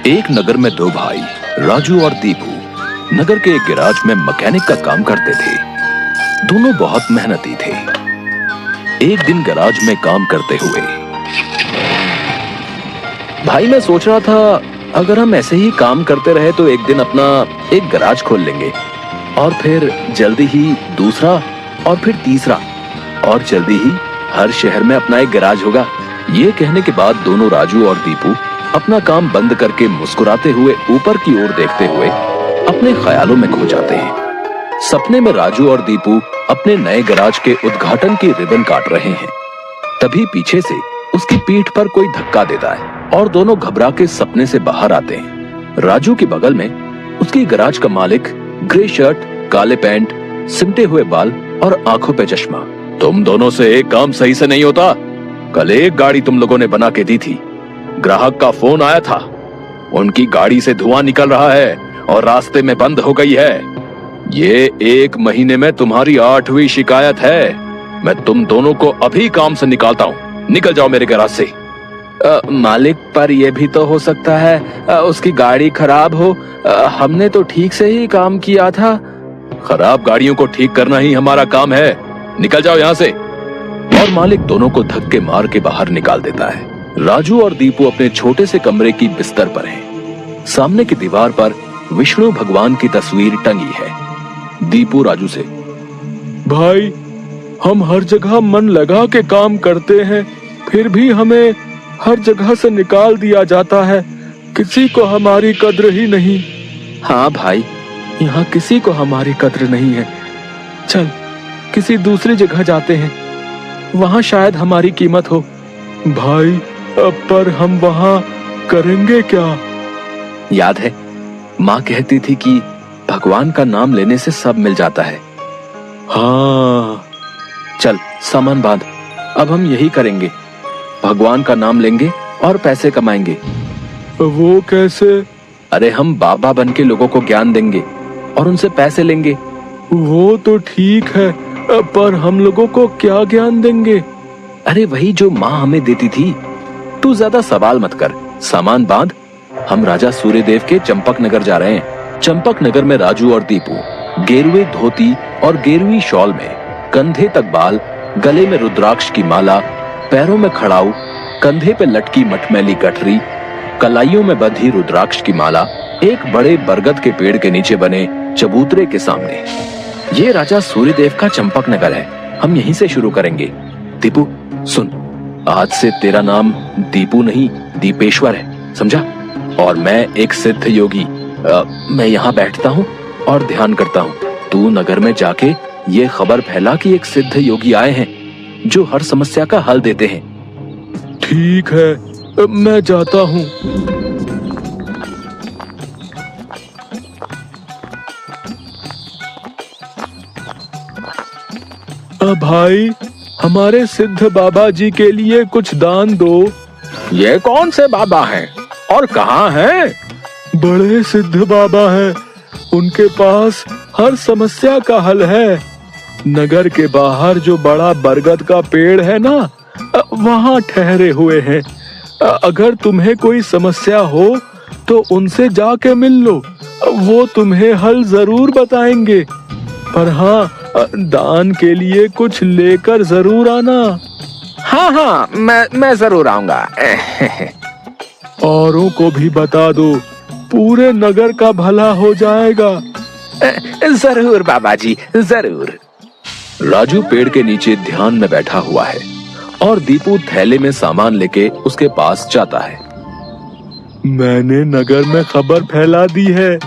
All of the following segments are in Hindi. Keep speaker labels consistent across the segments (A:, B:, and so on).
A: एक नगर में दो भाई राजू और दीपू नगर के एक गैराज में मैकेनिक का काम करते थे। दोनों बहुत मेहनती थे। एक दिन गैराज में काम करते हुए, भाई मैं सोच रहा था अगर हम ऐसे ही काम करते रहे तो एक दिन अपना एक गैराज खोल लेंगे और फिर जल्दी ही दूसरा और फिर तीसरा और जल्दी ही हर शहर में अपना एक गैराज होगा। ये कहने के बाद दोनों राजू और दीपू अपना काम बंद करके मुस्कुराते हुए ऊपर की ओर देखते हुए अपने ख्यालों में खो जाते हैं। सपने में राजू और दीपू अपने नए गैराज के उद्घाटन की रिबन काट रहे हैं। तभी पीछे से उसकी पीठ पर कोई धक्का देता है और दोनों घबरा के सपने से बाहर आते हैं। राजू के बगल में उसकी गैराज का मालिक, ग्रे शर्ट, काले पैंट, सिमटे हुए बाल और आंखों पे चश्मा। तुम दोनों से एक काम सही से नहीं होता। कल एक गाड़ी तुम लोगों ने बना के दी थी, ग्राहक का फोन आया था, उनकी गाड़ी से धुआं निकल रहा है और रास्ते में बंद हो गई है। ये 1 महीने में तुम्हारी 8वीं शिकायत है। मैं तुम दोनों को अभी काम से निकालता हूँ। निकल जाओ मेरे गैराज से।
B: मालिक, पर यह भी तो हो सकता है उसकी गाड़ी खराब हो। हमने तो ठीक से ही काम किया था।
A: खराब गाड़ियों को ठीक करना ही हमारा काम है। निकल जाओ यहाँ से। और मालिक दोनों को धक्के मार के बाहर निकाल देता है। राजू और दीपू अपने छोटे से कमरे की बिस्तर पर हैं। सामने की दीवार पर विष्णु भगवान की तस्वीर टंगी है। दीपू राजू से,
C: भाई हम हर जगह मन लगा के काम करते हैं, फिर भी हमें हर जगह से निकाल दिया जाता है। किसी को हमारी कद्र ही नहीं।
B: हाँ भाई,
C: यहाँ किसी को हमारी कद्र नहीं है। चल किसी दूसरी जगह जाते हैं, वहाँ शायद हमारी कीमत हो। भाई पर हम वहाँ करेंगे क्या?
B: याद है माँ कहती थी कि भगवान का नाम लेने से सब मिल जाता है।
C: हाँ
B: चल सामान बांध, अब हम यही करेंगे। भगवान का नाम लेंगे और पैसे कमाएंगे।
C: वो कैसे?
B: अरे हम बाबा बन के लोगों को ज्ञान देंगे और उनसे पैसे लेंगे।
C: वो तो ठीक है, पर हम लोगों को क्या ज्ञान देंगे?
B: अरे वही जो माँ हमें देती थी। तू ज्यादा सवाल मत कर, सामान बांध। हम राजा सूर्यदेव के चंपक नगर जा रहे हैं। चंपक नगर में राजू और दीपू गेरुए धोती और गेरुई शॉल में, कंधे तक बाल, गले में रुद्राक्ष की माला, पैरों में खड़ाऊ, कंधे पे लटकी मटमैली गठरी, कलाइयों में बंधी रुद्राक्ष की माला, एक बड़े बरगद के पेड़ के नीचे बने चबूतरे के सामने। ये राजा सूर्यदेव का चंपक नगर है। हम यहीं से शुरू करेंगे। दीपू सुन, आज से तेरा नाम दीपू नहीं दीपेश्वर है, समझा? और मैं एक सिद्ध योगी। मैं यहाँ बैठता हूँ और ध्यान करता हूँ। तू नगर में जाके ये खबर फैला कि एक सिद्ध योगी आए हैं जो हर समस्या का हल देते हैं।
C: ठीक है, मैं जाता हूँ। भाई हमारे सिद्ध बाबा जी के लिए कुछ दान दो।
B: ये कौन से बाबा हैं और कहाँ हैं?
C: बड़े सिद्ध बाबा हैं, उनके पास हर समस्या का हल है। नगर के बाहर जो बड़ा बरगद का पेड़ है ना, वहाँ ठहरे हुए हैं। अगर तुम्हें कोई समस्या हो तो उनसे जाके मिल लो, वो तुम्हें हल जरूर बताएंगे। पर हाँ, दान के लिए कुछ लेकर जरूर आना।
B: हाँ, मैं जरूर आऊंगा।
C: औरों को भी बता दो, पूरे नगर का भला हो जाएगा।
B: जरूर बाबा जी, जरूर।
A: राजू पेड़ के नीचे ध्यान में बैठा हुआ है और दीपू थैले में सामान लेके उसके पास जाता है।
C: मैंने नगर में खबर फैला दी है,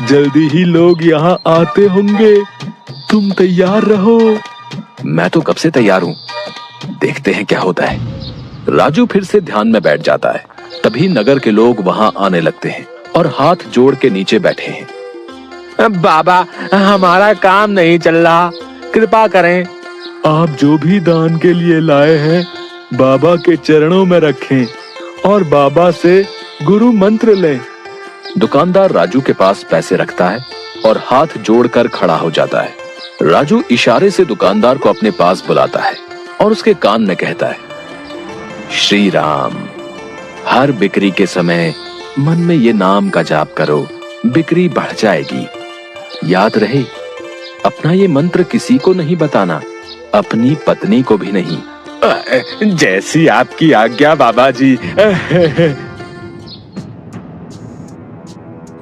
C: जल्दी ही लोग यहाँ आते होंगे। तुम तैयार रहो।
A: मैं तो कब से तैयार हूँ, देखते हैं क्या होता है। राजू फिर से ध्यान में बैठ जाता है। तभी नगर के लोग वहाँ आने लगते हैं और हाथ जोड़ के नीचे बैठे हैं।
B: बाबा, हमारा काम नहीं चल रहा, कृपा करें।
C: आप जो भी दान के लिए लाए हैं बाबा के चरणों में रखें और बाबा से गुरु मंत्र लें।
A: दुकानदार राजू के पास पैसे रखता है और हाथ जोड़कर खड़ा हो जाता है। राजू इशारे से दुकानदार को अपने पास बुलाता है और उसके कान में कहता है, श्री राम, हर बिक्री के समय
B: मन में ये नाम का जाप करो, बिक्री बढ़ जाएगी। याद रहे, अपना ये मंत्र किसी को नहीं बताना, अपनी पत्नी को भी नहीं।
C: जैसी आपकी आज्ञा बाबा जी।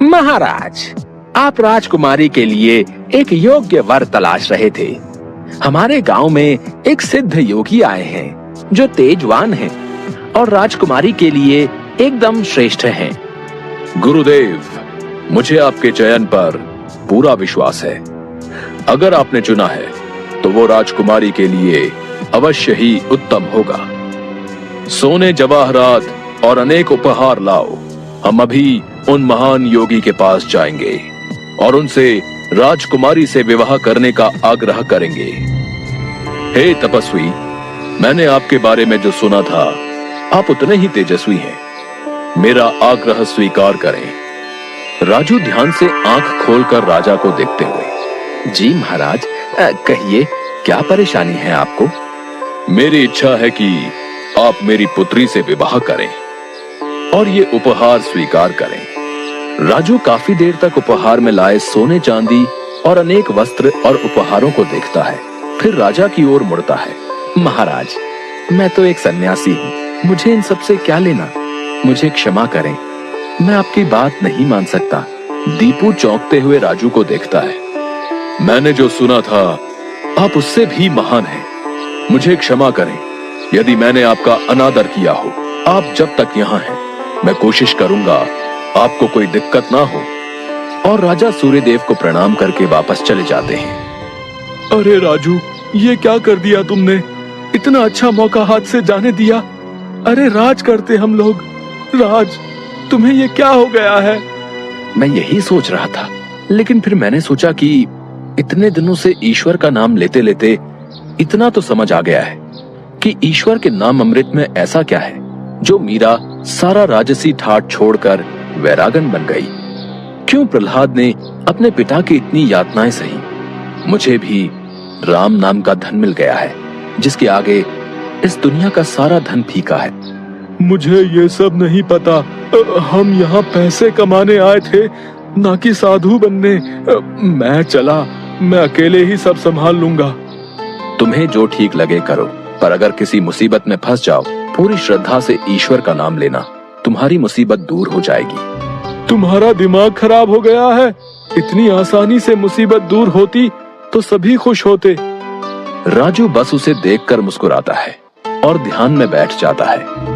B: महाराज, आप राजकुमारी के लिए एक योग्य वर तलाश रहे थे। हमारे गांव में एक सिद्ध योगी आए हैं जो तेजवान हैं और राजकुमारी के लिए एकदम श्रेष्ठ हैं।
A: गुरुदेव, मुझे आपके चयन पर पूरा विश्वास है। अगर आपने चुना है तो वो राजकुमारी के लिए अवश्य ही उत्तम होगा। सोने, जवाहरात और अनेक उपहार लाओ। हम अभी उन महान योगी के पास जाएंगे और उनसे राजकुमारी से विवाह करने का आग्रह करेंगे। हे तपस्वी, मैंने आपके बारे में जो सुना था, आप उतने ही तेजस्वी हैं। मेरा आग्रह स्वीकार करें।
B: राजू ध्यान से आंख खोलकर राजा को देखते हुए, जी महाराज, कहिए क्या परेशानी है आपको?
A: मेरी इच्छा है कि आप मेरी पुत्री से विवाह करें और ये उपहार स्वीकार करें।
B: राजू काफी देर तक उपहार में लाए सोने, चांदी और अनेक वस्त्र और उपहारों को देखता है, फिर राजा की ओर मुड़ता है। महाराज, मैं तो एक सन्यासी हूँ, मुझे इन सब से क्या लेना? मुझे क्षमा करें, मैं आपकी बात नहीं मान सकता। दीपू चौंकते हुए राजू को देखता है।
A: मैंने जो सुना था, आप उससे भी महान हैं। मुझे क्षमा करें यदि मैंने आपका अनादर किया हो। आप जब तक यहाँ हैं, मैं कोशिश करूंगा आपको कोई दिक्कत ना हो।
B: और राजा सूर्यदेव को प्रणाम करके वापस चले जाते हैं।
C: अरे राजू, ये क्या कर दिया तुमने? इतना अच्छा मौका हाथ से जाने दिया। अरे राज करते हम लोग। राज, तुम्हें ये क्या हो गया है?
B: मैं यही सोच रहा था, लेकिन फिर मैंने सोचा कि इतने दिनों से ईश्वर का नाम लेते लेते इतना तो समझ आ गया है कि ईश्वर के नाम अमृत में ऐसा क्या है जो मीरा सारा राजसी ठाट छोड़कर वैरागन बन गई। क्यों प्रहलाद ने अपने पिता की इतनी यातनाएं सही? मुझे भी राम नाम का धन मिल गया है, जिसके आगे इस दुनिया का सारा धन फीका है।
C: मुझे ये सब नहीं पता। हम यहाँ पैसे कमाने आए थे, ना कि साधु बनने। मैं चला, मैं अकेले ही सब संभाल लूंगा।
B: तुम्हें जो ठीक लगे करो, पर अगर किसी मुसीबत में फंस जाओ, पूरी श्रद्धा से ईश्वर का नाम लेना, तुम्हारी मुसीबत दूर हो जाएगी।
C: तुम्हारा दिमाग खराब हो गया है? इतनी आसानी से मुसीबत दूर होती तो सभी खुश होते।
B: राजू बस उसे देखकर मुस्कुराता है और ध्यान में बैठ जाता है।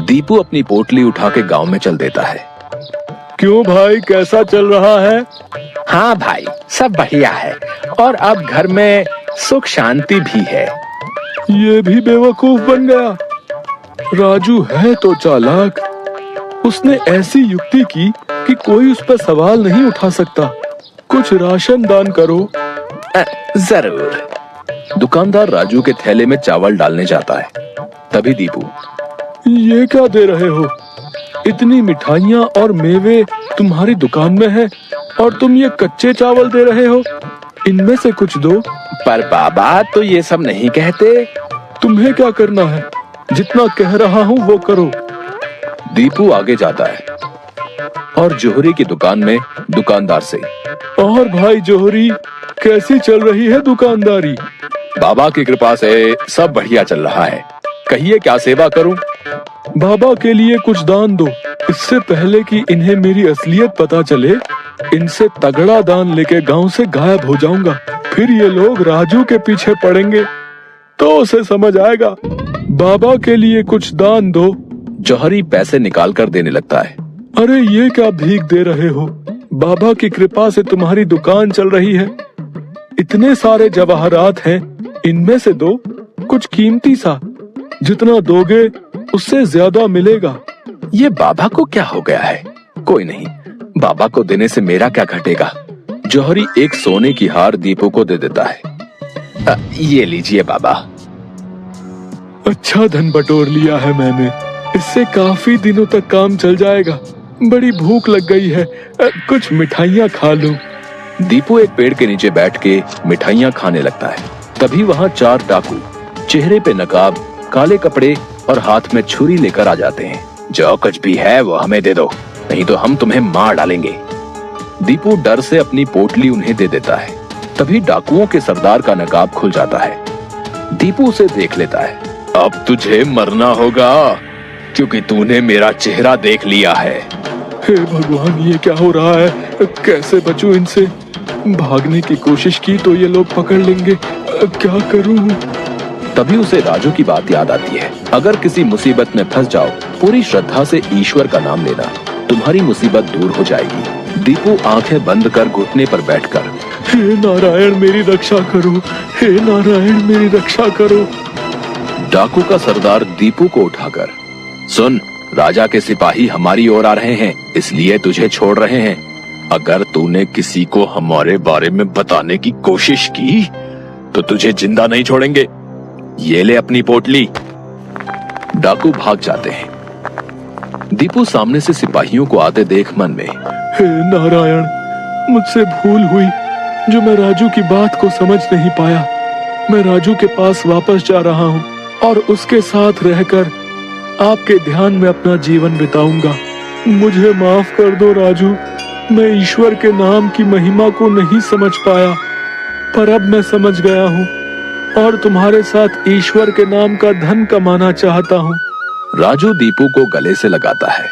B: दीपू अपनी पोटली उठा के गांव में चल देता है।
C: क्यों भाई, कैसा चल रहा है?
B: हाँ भाई, सब बढ़िया है और अब घर में सुख शांति भी है।
C: ये भी बेवकूफ बन गया। राजू है तो चालाक। उसने ऐसी युक्ति की कि कोई उस पर सवाल नहीं उठा सकता। कुछ राशन दान करो।
B: जरूर। दुकानदार राजू के थैले में चावल डालने जाता है। तभी दीपू,
C: ये क्या दे रहे हो? इतनी मिठाइयाँ और मेवे तुम्हारी दुकान में है और तुम ये कच्चे चावल दे रहे हो? इनमें से कुछ दो।
B: पर बाबा तो ये सब नहीं कहते।
C: तुम्हें क्या करना है? जितना कह रहा हूँ वो करो।
B: दीपू आगे जाता है और जोहरी की दुकान में दुकानदार से,
C: और भाई जोहरी, कैसी चल रही है दुकानदारी?
B: बाबा की कृपा से सब बढ़िया चल रहा है। कहिए क्या सेवा करूं?
C: बाबा के लिए कुछ दान दो। इससे पहले कि इन्हें मेरी असलियत पता चले, इनसे तगड़ा दान लेके गांव से गायब हो जाऊंगा। फिर ये लोग राजू के पीछे पड़ेंगे तो उसे समझ आएगा। बाबा के लिए कुछ दान दो।
B: जौहरी पैसे निकाल कर देने लगता है।
C: अरे ये क्या भीख दे रहे हो? बाबा की कृपा से तुम्हारी दुकान चल रही है। इतने सारे जवाहरात हैं, इनमें से दो कुछ कीमती सा। जितना दोगे उससे ज्यादा मिलेगा।
B: ये बाबा को क्या हो गया है? कोई नहीं, बाबा को देने से मेरा क्या घटेगा। जौहरी एक सोने की हार दीपू को दे देता है। ये लीजिए बाबा।
C: अच्छा धन बटोर लिया है मैंने। इससे काफी दिनों तक काम चल जाएगा। बड़ी भूख लग गई है, कुछ मिठाइयाँ खा लूं।
B: दीपू एक पेड़ के नीचे बैठ के मिठाइयाँ खाने लगता है। तभी वहाँ 4 डाकू चेहरे पे नकाब, काले कपड़े और हाथ में छुरी लेकर आ जाते हैं। जो कुछ भी है वो हमें दे दो, नहीं तो हम तुम्हें मार डालेंगे। दीपू डर से अपनी पोटली उन्हें दे देता है। तभी डाकुओं के सरदार का नकाब खुल जाता है। दीपू उसे देख लेता है। अब तुझे मरना होगा, क्योंकि तूने मेरा चेहरा देख लिया है।
C: हे भगवान, ये क्या हो रहा है? कैसे बचूं इनसे? भागने की कोशिश की तो ये लोग पकड़ लेंगे, क्या करूं?
B: तभी उसे राजू की बात याद आती है। अगर किसी मुसीबत में फंस जाओ, पूरी श्रद्धा से ईश्वर का नाम लेना, तुम्हारी मुसीबत दूर हो जाएगी। दीपू आंखें बंद कर घुटने पर बैठकर,
C: हे नारायण मेरी रक्षा करो, हे नारायण मेरी रक्षा करो।
B: डाकू का सरदार दीपू को उठाकर, सुन, राजा के सिपाही हमारी ओर आ रहे हैं, इसलिए तुझे छोड़ रहे हैं। अगर तूने किसी को हमारे बारे में बताने की कोशिश की तो तुझे जिंदा नहीं छोड़ेंगे। ये ले अपनी पोटली। डाकू भाग जाते हैं। दीपू सामने से सिपाहियों को आते देख मन में,
C: हे नारायण, मुझसे भूल हुई जो मैं राजू की बात को समझ नहीं पाया। मैं राजू के पास वापस जा रहा हूँ और उसके साथ रहकर आपके ध्यान में अपना जीवन बिताऊंगा। मुझे माफ कर दो राजू, मैं ईश्वर के नाम की महिमा को नहीं समझ पाया, पर अब मैं समझ गया हूँ और तुम्हारे साथ ईश्वर के नाम का धन कमाना चाहता हूँ।
B: राजू दीपू को गले से लगाता है